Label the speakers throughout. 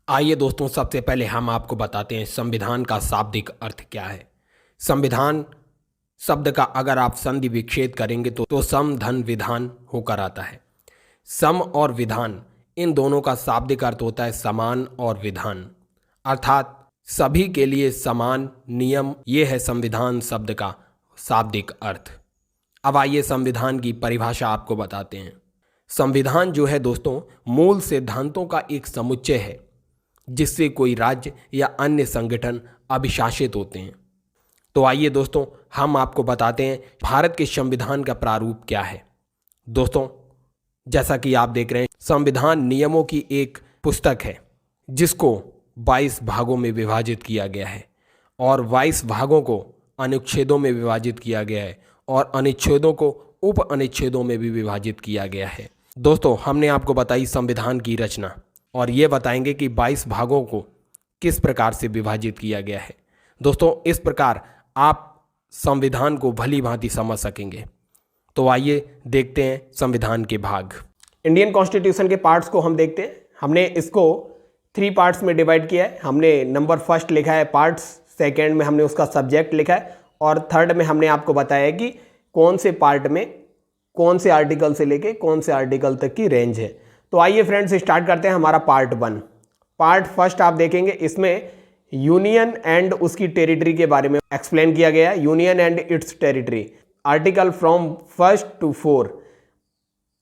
Speaker 1: आइए दोस्तों, सबसे पहले हम आपको बताते हैं संविधान का शाब्दिक अर्थ क्या है। संविधान शब्द का अगर आप संधि विच्छेद करेंगे तो सम धन विधान होकर आता है। सम और विधान इन दोनों का शाब्दिक अर्थ होता है समान और विधान, अर्थात सभी के लिए समान नियम। ये है संविधान शब्द का शाब्दिक अर्थ। अब आइए संविधान की परिभाषा आपको बताते हैं। संविधान जो है दोस्तों, मूल सिद्धांतों का एक समुच्चय है जिससे कोई राज्य या अन्य संगठन अभिशासित होते हैं। तो आइए दोस्तों, हम आपको बताते हैं भारत के संविधान का प्रारूप क्या है। दोस्तों, जैसा कि आप देख रहे हैं, संविधान नियमों की एक पुस्तक है जिसको 22 भागों में विभाजित किया गया है और 22 भागों को अनुच्छेदों में विभाजित किया गया है और अनुच्छेदों को उप अनुच्छेदों में भी विभाजित किया गया है। दोस्तों, हमने आपको बताई संविधान की रचना और ये बताएंगे कि 22 भागों को किस प्रकार से विभाजित किया गया है। दोस्तों, इस प्रकार आप संविधान को भली भांति समझ सकेंगे। तो आइए देखते हैं संविधान के भाग।
Speaker 2: इंडियन कॉन्स्टिट्यूशन के पार्ट्स को हम देखते हैं। हमने इसको 3 पार्ट्स में डिवाइड किया है। हमने नंबर फर्स्ट लिखा है पार्ट्स, सेकेंड में हमने उसका सब्जेक्ट लिखा है और थर्ड में हमने आपको बताया कि कौन से पार्ट में कौन से आर्टिकल से लेके कौन से आर्टिकल तक की रेंज है। तो आइए फ्रेंड्स, स्टार्ट करते हैं हमारा पार्ट 1। पार्ट फर्स्ट आप देखेंगे, इसमें यूनियन एंड उसकी टेरिटरी के बारे में एक्सप्लेन किया गया है। Union and it's territory, article from 1 to 4,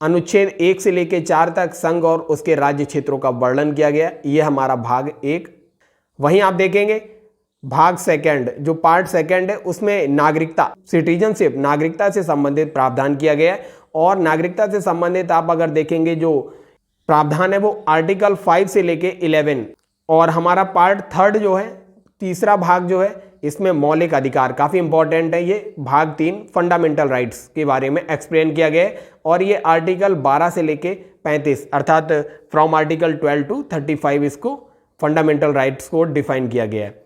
Speaker 2: अनुच्छेद 1 से लेकर 4 तक संघ और उसके राज्य क्षेत्रों का वर्णन किया गया। यह हमारा भाग 1। वहीं आप देखेंगे भाग सेकंड, जो पार्ट सेकंड है, उसमें नागरिकता, सिटीजनशिप, नागरिकता से संबंधित प्रावधान किया गया है। और नागरिकता से संबंधित आप अगर देखेंगे जो प्रावधान है वो आर्टिकल 5 से लेके 11। और हमारा पार्ट थर्ड जो है, तीसरा भाग जो है, इसमें मौलिक अधिकार काफ़ी इंपॉर्टेंट है। ये भाग 3 फंडामेंटल राइट्स के बारे में एक्सप्लेन किया गया है और ये आर्टिकल 12 से लेके 35, अर्थात फ्रॉम आर्टिकल 12 to 35 इसको फंडामेंटल राइट्स को डिफाइन किया गया है।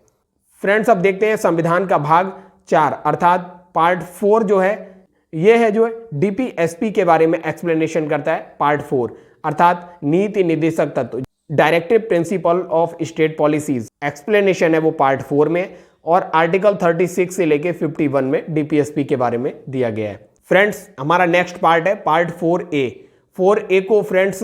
Speaker 2: फ्रेंड्स, अब देखते हैं संविधान का भाग 4 अर्थात पार्ट 4 जो है, ये है जो है डीपीएसपी के बारे में एक्सप्लेनेशन करता है। पार्ट 4 अर्थात नीति निर्देशक तत्व, directive principle of state policies, explanation है वो पार्ट 4 में। और आर्टिकल 36 से लेके 51 में डीपीएसपी के बारे में दिया गया है। फ्रेंड्स, हमारा नेक्स्ट पार्ट है पार्ट 4A। 4A को फ्रेंड्स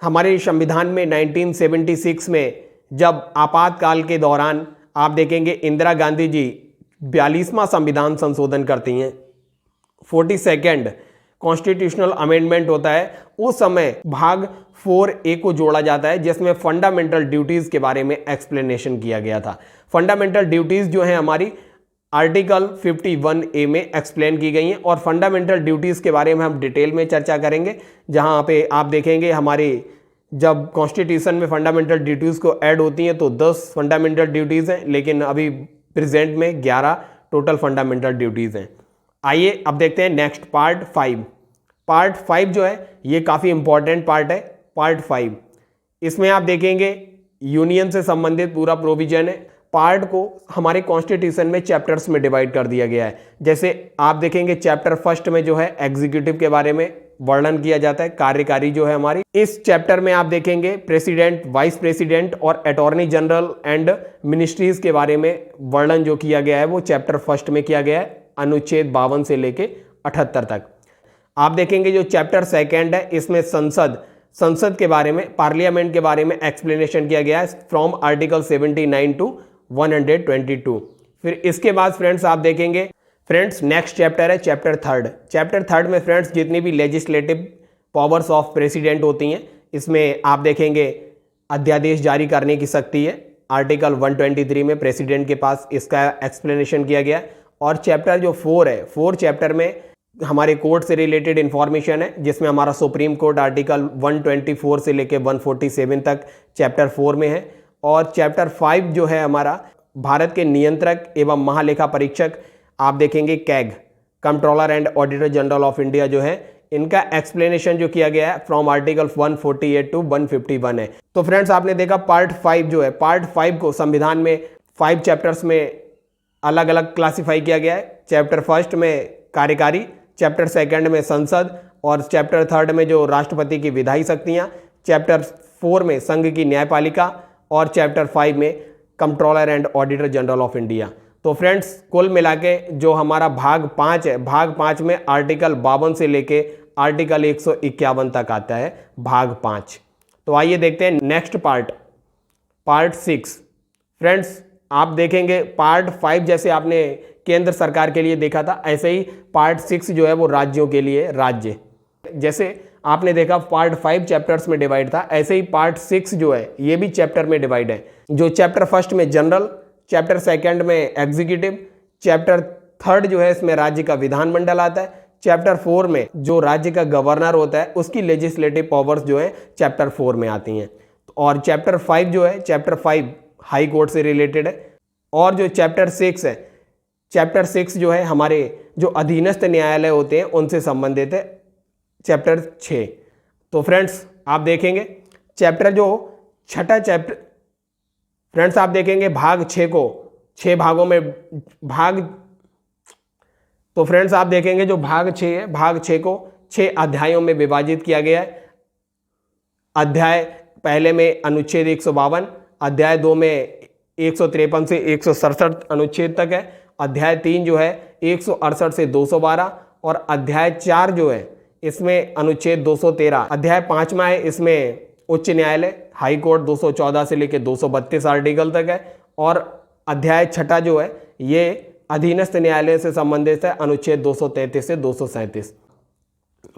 Speaker 2: हमारे संविधान में 1976 में जब आपातकाल के दौरान आप देखेंगे इंदिरा गांधी जी 42वां संविधान संशोधन करती हैं, 42nd कॉन्स्टिट्यूशनल अमेंडमेंट होता है, उस समय भाग 4A को जोड़ा जाता है जिसमें फंडामेंटल ड्यूटीज के बारे में एक्सप्लेनेशन किया गया था। फंडामेंटल ड्यूटीज जो है हमारी आर्टिकल 51A में एक्सप्लेन की गई हैं और फंडामेंटल ड्यूटीज के बारे में हम डिटेल में चर्चा करेंगे। जहां पे आप देखेंगे हमारी जब कॉन्स्टिट्यूशन में फंडामेंटल ड्यूटीज को ऐड होती हैं तो 10 फंडामेंटल ड्यूटीज हैं, लेकिन अभी प्रेजेंट में 11 टोटल फंडामेंटल ड्यूटीज हैं। आइए अब देखते हैं नेक्स्ट पार्ट 5। पार्ट 5 जो है ये काफ़ी इंपॉर्टेंट पार्ट है। पार्ट 5, इसमें आप देखेंगे यूनियन से संबंधित पूरा प्रोविजन है। पार्ट को हमारे कॉन्स्टिट्यूशन में चैप्टर्स में डिवाइड कर दिया गया है। जैसे आप देखेंगे चैप्टर फर्स्ट में जो है एग्जीक्यूटिव के बारे में वर्णन किया जाता है, कार्यकारी जो है हमारी। इस चैप्टर में आप देखेंगे प्रेसिडेंट, वाइस प्रेसिडेंट और अटॉर्नी जनरल एंड मिनिस्ट्रीज के बारे में वर्णन जो किया गया है वो चैप्टर फर्स्ट में किया गया है, अनुच्छेद 52 से लेके 78 तक। आप देखेंगे जो चैप्टर सेकेंड है, इसमें संसद के बारे में, पार्लियामेंट के बारे में एक्सप्लेनेशन किया गया है फ्रॉम आर्टिकल 79 to 122। फिर इसके बाद फ्रेंड्स आप देखेंगे, फ्रेंड्स नेक्स्ट चैप्टर है चैप्टर थर्ड। चैप्टर थर्ड में फ्रेंड्स जितनी भी लेजिस्लेटिव पावर्स ऑफ प्रेसिडेंट होती हैं, इसमें आप देखेंगे अध्यादेश जारी करने की शक्ति है। आर्टिकल 123 में प्रेसिडेंट के पास इसका एक्सप्लेनेशन किया गया। और चैप्टर जो 4 है, 4 चैप्टर में हमारे कोर्ट से रिलेटेड इंफॉर्मेशन है, जिसमें हमारा सुप्रीम कोर्ट आर्टिकल 124 से लेके 147 तक चैप्टर 4 में है। और चैप्टर 5 जो है हमारा भारत के नियंत्रक एवं महालेखा परीक्षक, आप देखेंगे CAG, controller and auditor general of India जो है, इनका एक्सप्लेनेशन जो किया गया है फ्रॉम आर्टिकल 148 to 151 है। तो फ्रेंड्स आपने देखा पार्ट 5 जो है, पार्ट 5 को संविधान में 5 चैप्टर्स में अलग अलग क्लासिफाई किया गया है। चैप्टर फर्स्ट में कार्यकारी, चैप्टर सेकंड में संसद और चैप्टर थर्ड में जो राष्ट्रपति की विधायी शक्तियाँ, चैप्टर 4 में संघ की न्यायपालिका और चैप्टर 5 में controller and auditor general of India. तो फ्रेंड्स कुल मिला के जो हमारा भाग 5 है, भाग 5 में आर्टिकल 52 से लेके आर्टिकल 151 तक आता है भाग 5। तो आइए देखते हैं नेक्स्ट पार्ट 6। फ्रेंड्स आप देखेंगे पार्ट 5 जैसे आपने केंद्र सरकार के लिए देखा था, ऐसे ही पार्ट 6 जो है वो राज्यों के लिए राज्य, जैसे आपने देखा पार्ट 5 चैप्टर्स में डिवाइड था, ऐसे ही पार्ट 6 जो है ये भी चैप्टर में डिवाइड है। जो चैप्टर 1 में जनरल, चैप्टर 2 में एग्जीक्यूटिव, चैप्टर 3 जो है इसमें राज्य का विधानमंडल आता है, चैप्टर 4 में जो राज्य का गवर्नर होता है उसकी लेजिस्लेटिव पावर्स जो है चैप्टर 4 में आती हैं। और चैप्टर 5 जो है, चैप्टर 5 हाई कोर्ट से रिलेटेड है। और जो चैप्टर 6 है, चैप्टर 6 जो है हमारे जो अधीनस्थ न्यायालय होते हैं उनसे संबंधित है, चैप्टर 6। तो फ्रेंड्स आप देखेंगे चैप्टर जो छठा चैप्टर, फ्रेंड्स आप देखेंगे भाग 6 को 6 भागों में तो फ्रेंड्स आप देखेंगे जो भाग 6 है, भाग 6 को 6 अध्यायों में विभाजित किया गया है। अध्याय पहले में अनुच्छेद 152, अध्याय 2 में 153 से 167 अनुच्छेद तक है, अध्याय 3 जो है 168 से 212, और अध्याय 4 जो है इसमें अनुच्छेद 213, अध्याय 5 है इसमें उच्च न्यायालय हाई कोर्ट 214 से लेकर 232 आर्टिकल तक है, और अध्याय 6 जो है ये अधीनस्थ न्यायालय से संबंधित है, अनुच्छेद 233 से 237।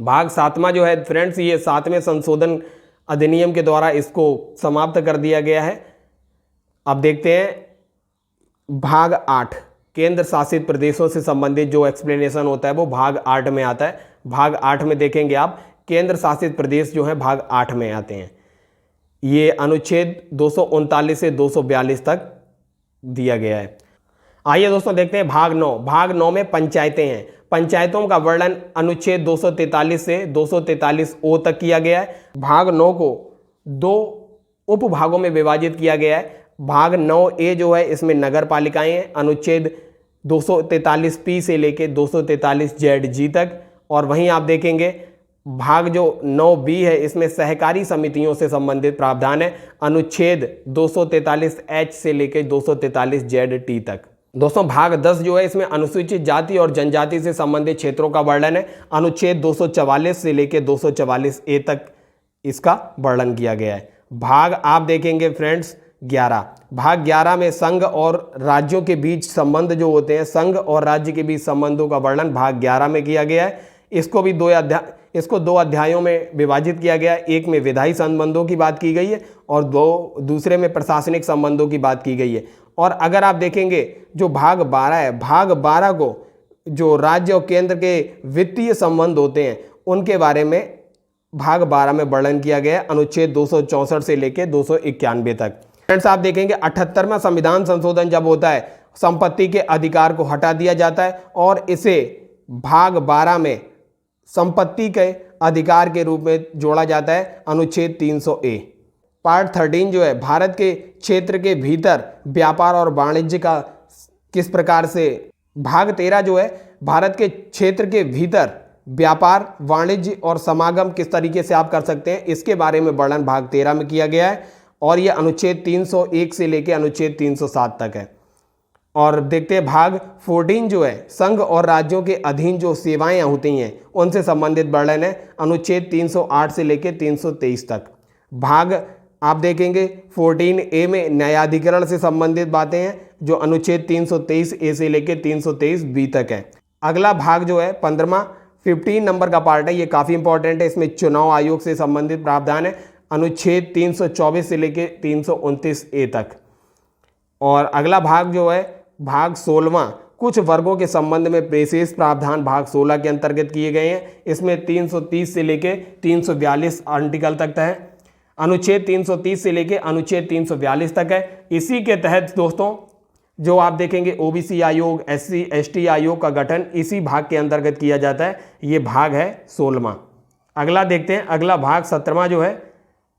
Speaker 2: भाग 7वां जो है फ्रेंड्स ये 7वें संशोधन अधिनियम के द्वारा इसको समाप्त कर दिया गया है। अब देखते हैं भाग 8 केंद्र शासित प्रदेशों से संबंधित जो एक्सप्लेनेशन होता है वो भाग 8 में आता है। भाग 8 में देखेंगे आप केंद्र शासित प्रदेश जो है भाग 8 में आते हैं। ये अनुच्छेद 239 से 242 तक दिया गया है। आइए दोस्तों देखते हैं भाग 9। भाग 9 में पंचायतें हैं। पंचायतों का वर्णन अनुच्छेद 243 से 243 ओ तक किया गया है। भाग 9 को 2 उपभागों में विभाजित किया गया है। भाग 9A जो है इसमें नगर पालिकाएं हैं, अनुच्छेद 243 पी से लेके 243 ZG तक। और वहीं आप देखेंगे भाग जो 9B है इसमें सहकारी समितियों से संबंधित प्रावधान है, अनुच्छेद 243 H से लेके 243 ZT तक। दोस्तों भाग 10 जो है इसमें अनुसूचित जाति और जनजाति से संबंधित क्षेत्रों का वर्णन है, अनुच्छेद 244 से लेके 244 A तक इसका वर्णन किया गया है। भाग आप देखेंगे फ्रेंड्स 11। भाग 11 में संघ और राज्यों के बीच संबंध जो होते हैं, संघ और राज्य के बीच संबंधों का वर्णन भाग 11 में किया गया है। इसको 2 अध्यायों में विभाजित किया गया है। एक में विधायी संबंधों की बात की गई है और दूसरे में प्रशासनिक संबंधों की बात की गई है। और अगर आप देखेंगे जो भाग 12 है, भाग 12 को जो राज्य और केंद्र के वित्तीय संबंध होते हैं उनके बारे में भाग 12 में वर्णन किया गया है, अनुच्छेद 264 से लेकर 291 तक। फ्रेंड्स आप देखेंगे 78वां संविधान संशोधन जब होता है, संपत्ति के अधिकार को हटा दिया जाता है और इसे भाग 12 में संपत्ति के अधिकार के रूप में जोड़ा जाता है, अनुच्छेद 300A। पार्ट 13 जो है भारत के क्षेत्र के भीतर व्यापार और वाणिज्य का किस प्रकार से, भाग 13 जो है भारत के क्षेत्र के भीतर व्यापार वाणिज्य और समागम किस तरीके से आप कर सकते हैं, इसके बारे में वर्णन भाग 13 में किया गया है। और यह अनुच्छेद 301 से लेकर अनुच्छेद 307 तक है। और देखते हैं भाग 14 जो है संघ और राज्यों के अधीन जो सेवाएं होती हैं उनसे संबंधित वर्णन है, अनुच्छेद 308 से लेकर 323 तक। भाग आप देखेंगे 14A में न्यायाधिकरण से संबंधित बातें हैं जो अनुच्छेद 323A से लेकर 323B तक है। अगला भाग जो है 15 नंबर का पार्ट है, ये काफ़ी इंपॉर्टेंट है। इसमें चुनाव आयोग से संबंधित प्रावधान है, अनुच्छेद 324 से लेकर 329A तक। और अगला भाग जो है भाग 16वां कुछ वर्गों के संबंध में विशेष प्रावधान भाग 16 के अंतर्गत किए गए हैं। इसमें 330 से लेकर 342 आर्टिकल तक है, अनुच्छेद 330 से लेकर अनुच्छेद 342 तक है। इसी के तहत दोस्तों जो आप देखेंगे ओबीसी आयोग, SC ST आयोग का गठन इसी भाग के अंतर्गत किया जाता है। ये भाग है 16वां। अगला देखते हैं, अगला भाग 17वां जो है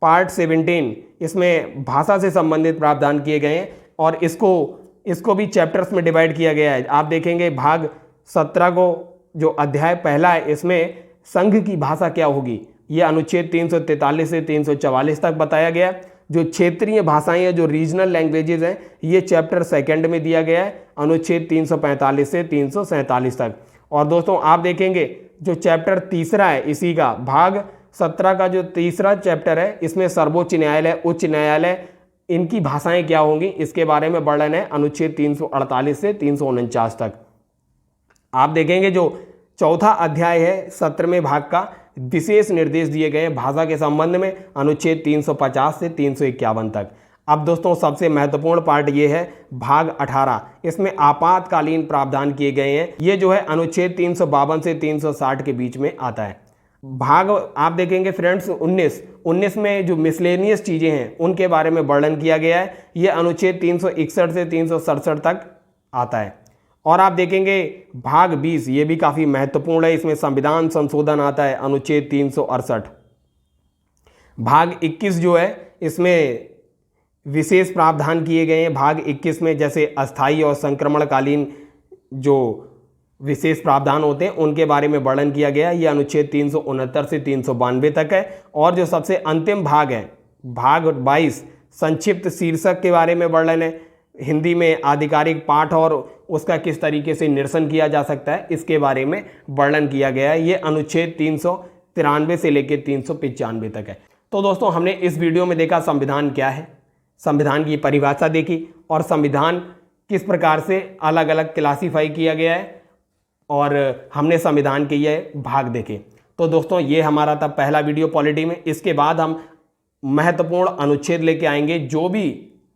Speaker 2: पार्ट 17, इसमें भाषा से संबंधित प्रावधान किए गए हैं और इसको भी चैप्टर्स में डिवाइड किया गया है। आप देखेंगे भाग 17 को जो अध्याय पहला है इसमें संघ की भाषा क्या होगी, ये अनुच्छेद 343 से 344 तक बताया गया। जो क्षेत्रीय भाषाएं हैं, जो रीजनल लैंग्वेजेज हैं, ये चैप्टर 2 में दिया गया है अनुच्छेद 345 से 347 तक। और दोस्तों आप देखेंगे जो चैप्टर 3 है इसी का भाग 17 का जो 3 चैप्टर है, इसमें सर्वोच्च न्यायालय, उच्च न्यायालय, इनकी भाषाएं क्या होंगी इसके बारे में वर्णन है अनुच्छेद 348 से 349 तक। आप देखेंगे जो चौथा अध्याय है 17वें भाग का, विशेष निर्देश दिए गए हैं भाषा के संबंध में अनुच्छेद 350 से 351 तक। अब दोस्तों सबसे महत्वपूर्ण पार्ट ये है भाग 18, इसमें आपातकालीन प्रावधान किए गए हैं। ये जो है अनुच्छेद 352 से 360 के बीच में आता है। भाग आप देखेंगे फ्रेंड्स 19 में जो मिसलेनियस चीज़ें हैं उनके बारे में वर्णन किया गया है। ये अनुच्छेद 361 से 367 तक आता है। और आप देखेंगे भाग 20, ये भी काफ़ी महत्वपूर्ण है, इसमें संविधान संशोधन आता है अनुच्छेद 368। भाग 21 जो है इसमें विशेष प्रावधान किए गए हैं भाग 21 में, जैसे अस्थायी और संक्रमणकालीन जो विशेष प्रावधान होते हैं उनके बारे में वर्णन किया गया है। ये अनुच्छेद 369 से 392 तक है। और जो सबसे अंतिम भाग है भाग 22, संक्षिप्त शीर्षक के बारे में वर्णन है, हिंदी में आधिकारिक पाठ और उसका किस तरीके से निरसन किया जा सकता है इसके बारे में वर्णन किया गया है। ये अनुच्छेद 393 से लेकर 395 तक है। तो दोस्तों हमने इस वीडियो में देखा संविधान क्या है, संविधान की परिभाषा देखी और संविधान किस प्रकार से अलग अलग क्लासीफाई किया गया है, और हमने संविधान के ये भाग देखे। तो दोस्तों ये हमारा था पहला वीडियो पॉलिटी में। इसके बाद हम महत्वपूर्ण अनुच्छेद लेके आएंगे जो भी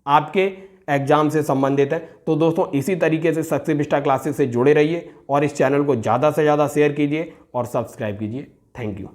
Speaker 2: आपके एग्जाम से संबंधित है। तो दोस्तों इसी तरीके से सक्सेस विस्टा क्लासेस से जुड़े रहिए और इस चैनल को ज़्यादा से ज़्यादा शेयर कीजिए और सब्सक्राइब कीजिए। Thank you.